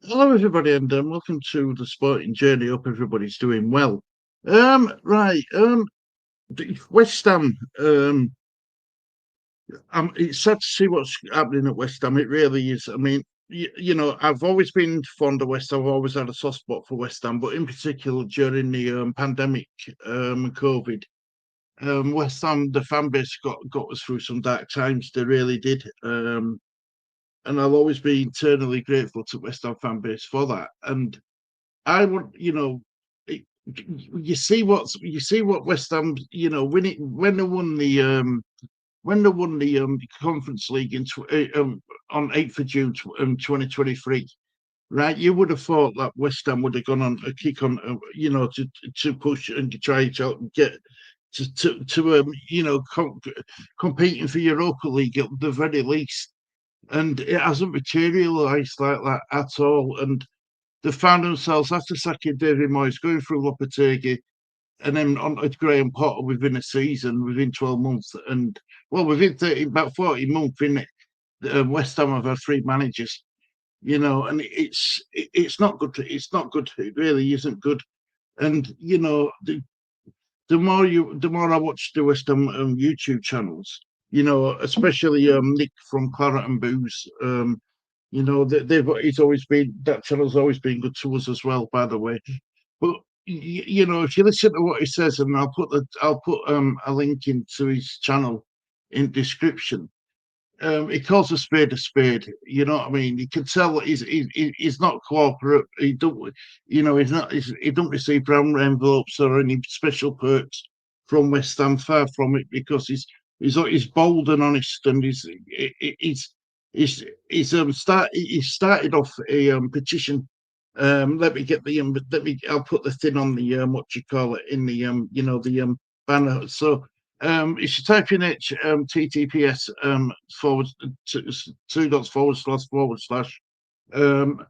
Hello, everybody, and welcome to the Sporting Journey. Hope everybody's doing well. Right, West Ham. It's sad to see what's happening at West Ham. It really is. I mean, I've always been fond of West Ham. I've always had a soft spot for West Ham, but in particular during the pandemic, COVID, West Ham, the fan base got us through some dark times. They really did. And I'll always be eternally grateful to West Ham fan base for that. And I would, it, you see what West Ham, when they won the Conference League on 8th of June 2023, right? You would have thought that West Ham would have gone on a kick on, to push and try to get competing for Europa League at the very least, and it hasn't materialised like that at all. And they found themselves after sacking David Moyes going through Lopetegui and then on to Graham Potter within a season, within 12 months. And well, within 30, about 40 months, in it, West Ham have had three managers, and it's not good. It's not good. It really isn't good. And the more I watch the West Ham YouTube channels, especially Nick from Claret and Booze, they've it's always been that channel's always been good to us as well, by the way. But if you listen to what he says, and I'll put a link into his channel in description. He calls a spade a spade. You know what I mean? You can tell that he's not corporate. He don't, he don't receive brown envelopes or any special perks from West Ham. Far from it, because he's bold and honest, and he started off a petition. Let me get the I'll put the thing on the what you call it in the the banner. So if you type in TTPS forward two dots forward slash um,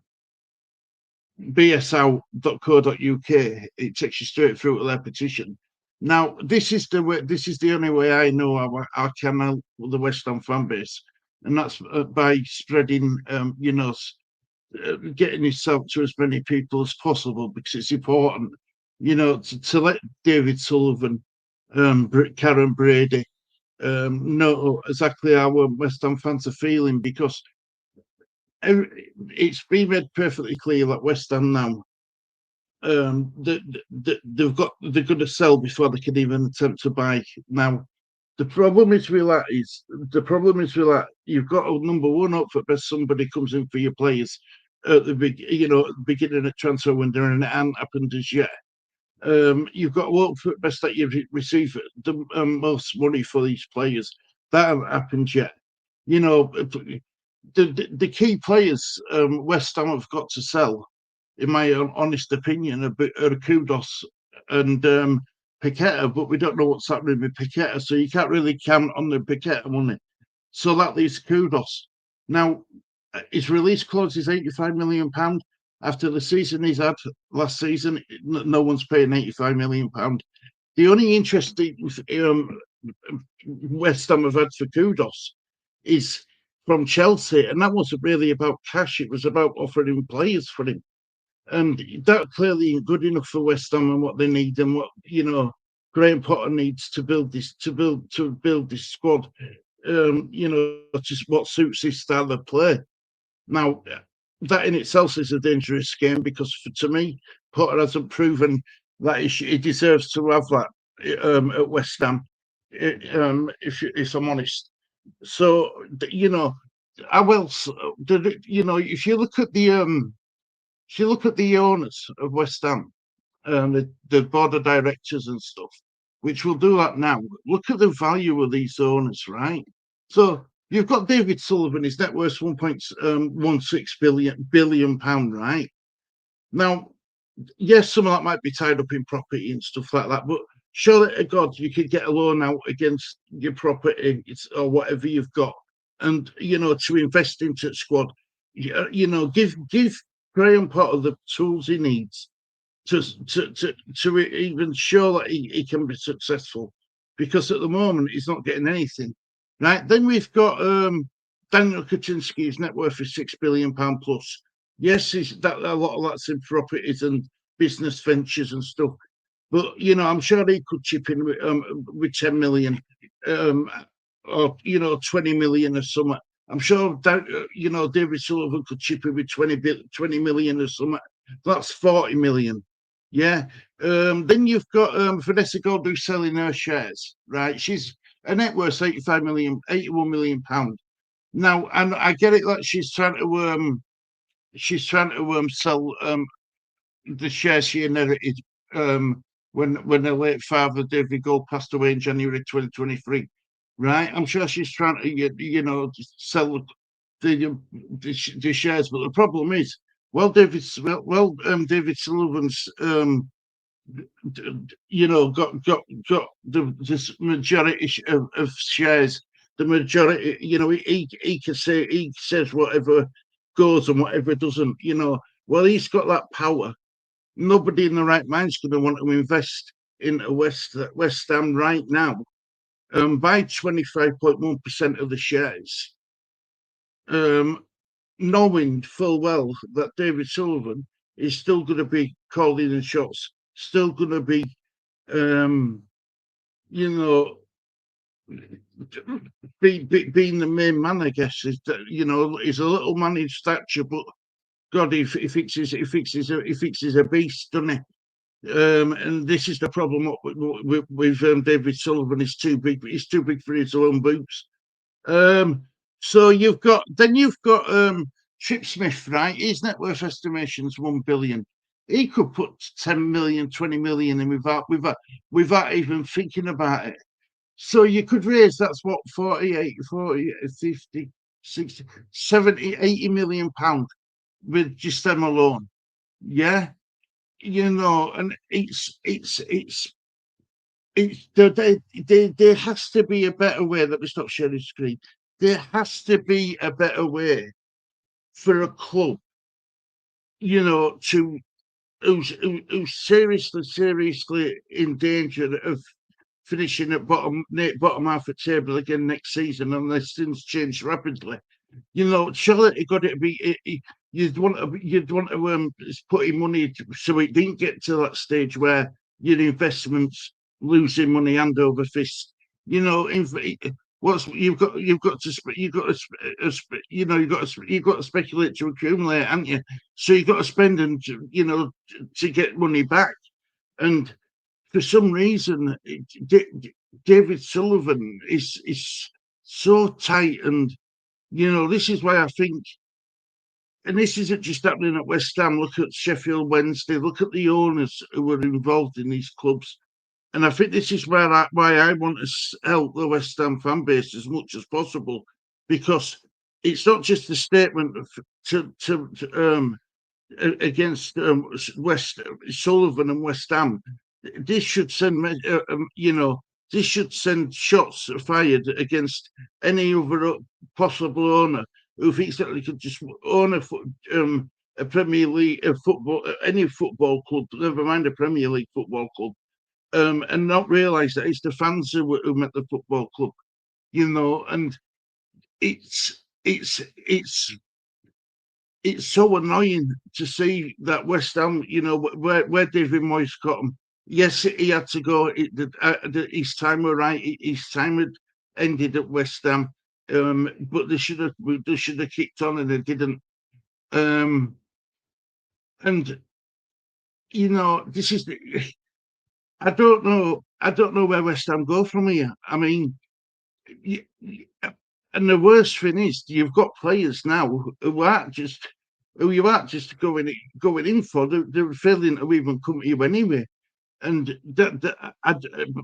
bsl.co.uk, it takes you straight through to their petition. Now, this is the way. This is the only way I know I can help the West Ham fan base, and that's by spreading, getting yourself to as many people as possible, because it's important, to let David Sullivan, Karen Brady, know exactly how West Ham fans are feeling, because it's been made perfectly clear that West Ham now, they're going to sell before they can even attempt to buy. Now, the problem is with that you've got a number one up for best somebody comes in for your players at the beginning of transfer window, and it hasn't happened as yet. You've got to hope for best that you receive the most money for these players. That hasn't happened yet. You know, the key players West Ham have got to sell, in my honest opinion, are Kudus and Paqueta, but we don't know what's happening with Paqueta, so you can't really count on the Paqueta money. So that leaves Kudus. Now, his release clause is £85 million. After the season he's had last season, no one's paying £85 million. The only interesting West Ham have had for Kudus is from Chelsea, and that wasn't really about cash. It was about offering players for him, and that clearly isn't good enough for West Ham and what they need, and what Graham Potter needs to build this squad. Just what suits his style of play. Now, that in itself is a dangerous game, because to me, Potter hasn't proven that he deserves to have that at West Ham. If I'm honest, so I will. If you look at the owners of West Ham, the board of directors and stuff, which will do that now. Look at the value of these owners, right? So you've got David Sullivan, his net worth 1.16 billion pound, right? Now, yes, some of that might be tied up in property and stuff like that, but surely to God, you could get a loan out against your property or whatever you've got, and to invest into the squad. Give Graham Potter the tools he needs to even show that he can be successful, because at the moment he's not getting anything. Right, then we've got Daniel Kaczynski. His net worth is £6 billion plus. Yes, is that a lot of that's in properties and business ventures and stuff. But I'm sure he could chip in with 10 million, um, or 20 million or something. I'm sure that David Sullivan could chip in with 20 million or something. That's 40 million. Yeah. Then you've got Vanessa Goldou selling her shares, right? She's her net worth 85 million, 81 million pound. Now, and I get it that she's trying to sell the shares she inherited um, when her late father David Gold passed away in January 2023. Right, I'm sure she's trying to sell the shares, but the problem is, David Sullivan's got this majority of shares. The majority, he can say he says whatever goes and whatever doesn't. Well, he's got that power. Nobody in the right mind's going to want to invest in West Ham right now. Buy 25.1% of the shares, um, knowing full well that David Sullivan is still going to be calling the shots, still going to be, um, you know, being the main man. I guess is that he's a little man in stature, but God, he fixes a beast, doesn't he? And this is the problem with David Sullivan. He's too big. He's too big for his own boots. So you've got Chip Smith, right? His net worth estimation's 1 billion. He could put 10 million, 20 million in without even thinking about it. So you could raise that's what 48, 40, 50, 60, 70, 80 million pound with just them alone. Yeah. And there has to be a better way. Let me stop sharing screen. There has to be a better way for a club, to who's seriously in danger of finishing at bottom half of the table again next season unless things change rapidly. Charlotte got it to be. You'd want to put in money so it didn't get to that stage where your investments losing money hand over fist. What's you've got to speculate to accumulate, haven't you? So you've got to spend and to get money back. And for some reason, David Sullivan is so tight, and this is why I think, and this isn't just happening at West Ham. Look at Sheffield Wednesday. Look at the owners who were involved in these clubs. And I think this is why I want to help the West Ham fan base as much as possible, because it's not just a statement against West Sullivan and West Ham. This should send this should send shots fired against any other possible owner who thinks that they could just own a Premier League football, any football club, never mind a Premier League football club, and not realise that it's the fans who make the football club, and it's it's so annoying to see that West Ham, where David Moyes got him. Yes, he had to go. His time were right. His time had ended at West Ham, but they should have kicked on, and they didn't. Um, and this is. I don't know where West Ham go from here. I mean, and the worst thing is, you've got players now who you aren't just going in for. They're failing to even come to you anyway, and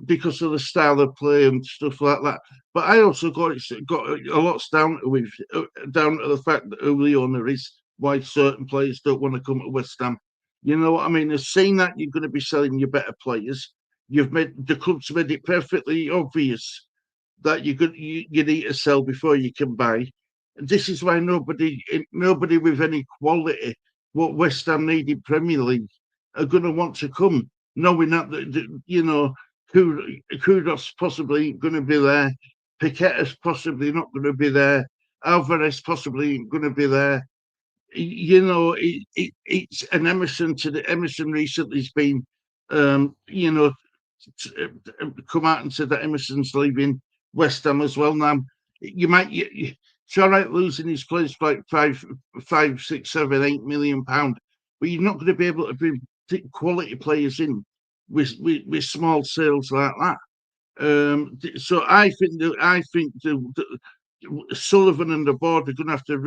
because of the style of play and stuff like that. But I also got a lot down to the fact that who the owner is, why certain players don't want to come to West Ham. You know what I mean? They're saying that you're going to be selling your better players. The club's made it perfectly obvious that you need to sell before you can buy. This is why nobody with any quality, what West Ham need in Premier League, are going to want to come, knowing that Kudus possibly ain't going to be there, Paqueta's possibly not going to be there, Alvarez possibly ain't going to be there. It's an Emerson to the Emerson recently's been, um, you know, come out and said that Emerson's leaving West Ham as well. Now, it's all right losing his players for like 5, 6, 7, 8 million pound, but you're not going to be able to bring quality players in with small sales like that. So Sullivan and the board are going to have to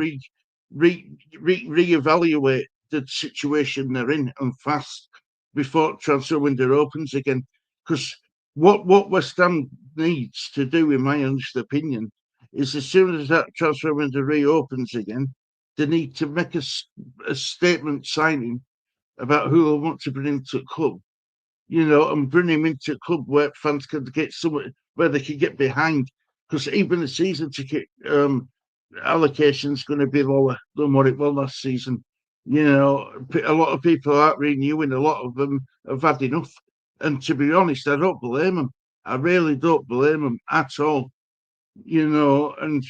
reevaluate the situation they're in and fast before transfer window opens again. Because what West Ham needs to do, in my honest opinion, is as soon as that transfer window reopens again, they need to make a statement signing about who they want to bring into the club, and bring him into a club where fans can get somewhere where they can get behind. Because even the season ticket allocation is going to be lower than what it was last season. A lot of people aren't renewing. A lot of them have had enough. And to be honest, I don't blame them. I really don't blame them at all. And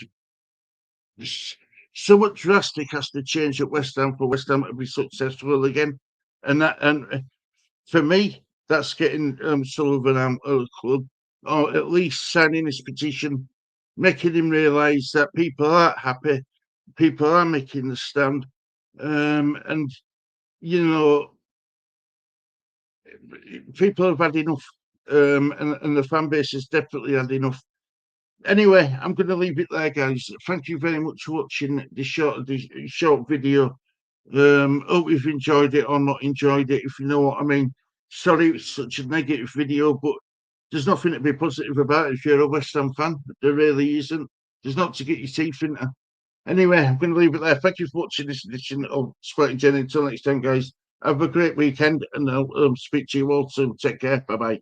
somewhat drastic has to change at West Ham for West Ham to be successful again. And for me, that's getting Sullivan out of the club, or at least signing his petition, making him realise that people aren't happy, people are making the stand, and you know, people have had enough, and the fan base has definitely had enough. Anyway, I'm going to leave it there, guys. Thank you very much for watching this short video. Hope you've enjoyed it or not enjoyed it, if you know what I mean. Sorry it's such a negative video, but there's nothing to be positive about it if you're a West Ham fan. There really isn't. There's not to get your teeth into. Anyway, I'm going to leave it there. Thank you for watching this edition of Sporting Jenny. Until next time, guys, have a great weekend, and I'll speak to you all soon. Take care. Bye-bye.